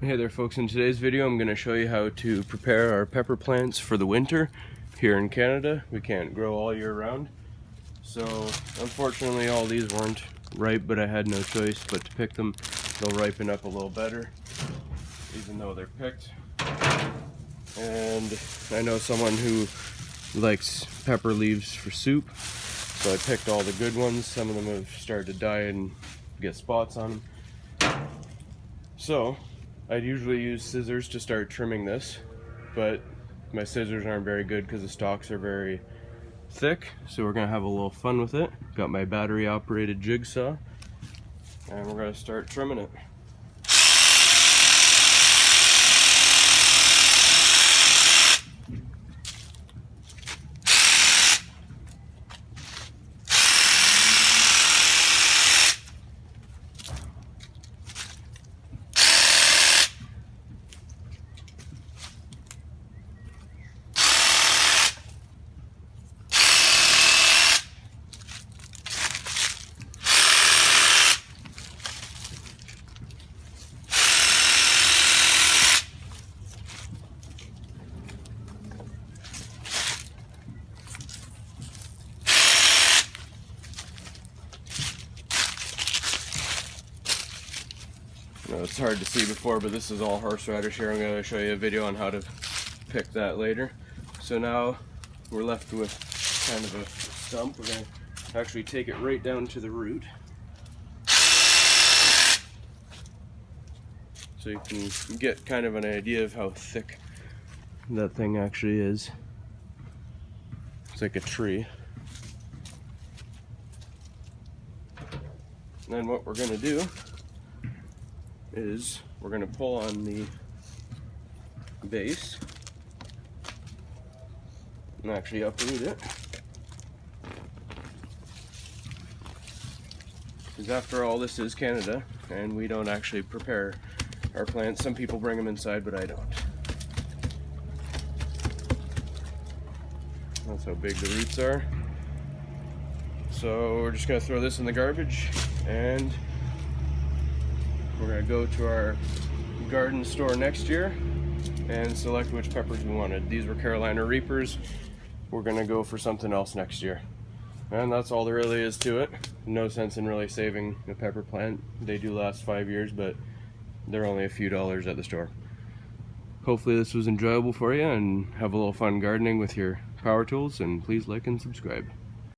Hey there folks, in today's video I'm going to show you how to prepare our pepper plants for the winter. Here in Canada we can't grow all year round, so unfortunately all these weren't ripe, but I had no choice but to pick them. They'll ripen up a little better even though they're picked. And I know someone who likes pepper leaves for soup, so I picked all the good ones. Some of them have started to die and get spots on them. So I'd usually use scissors to start trimming this, but my scissors aren't very good because the stalks are very thick, so we're gonna have a little fun with it. Got my battery operated jigsaw and we're gonna start trimming it. Now, it's hard to see before, but this is all horseradish here. I'm going to show you a video on how to pick that later. So now we're left with kind of a stump. We're going to actually take it right down to the root, so you can get kind of an idea of how thick that thing actually is. It's like a tree. And then what we're going to do is we're going to pull on the base and actually uproot it. Because after all, this is Canada and we don't actually prepare our plants. Some people bring them inside, but I don't. That's how big the roots are. So we're just going to throw this in the garbage, and we're going to go to our garden store next year and select which peppers we wanted. These were Carolina Reapers. We're going to go for something else next year. And that's all there really is to it. No sense in really saving a pepper plant. They do last 5 years, but they're only a few dollars at the store. Hopefully this was enjoyable for you, and have a little fun gardening with your power tools, and please like and subscribe.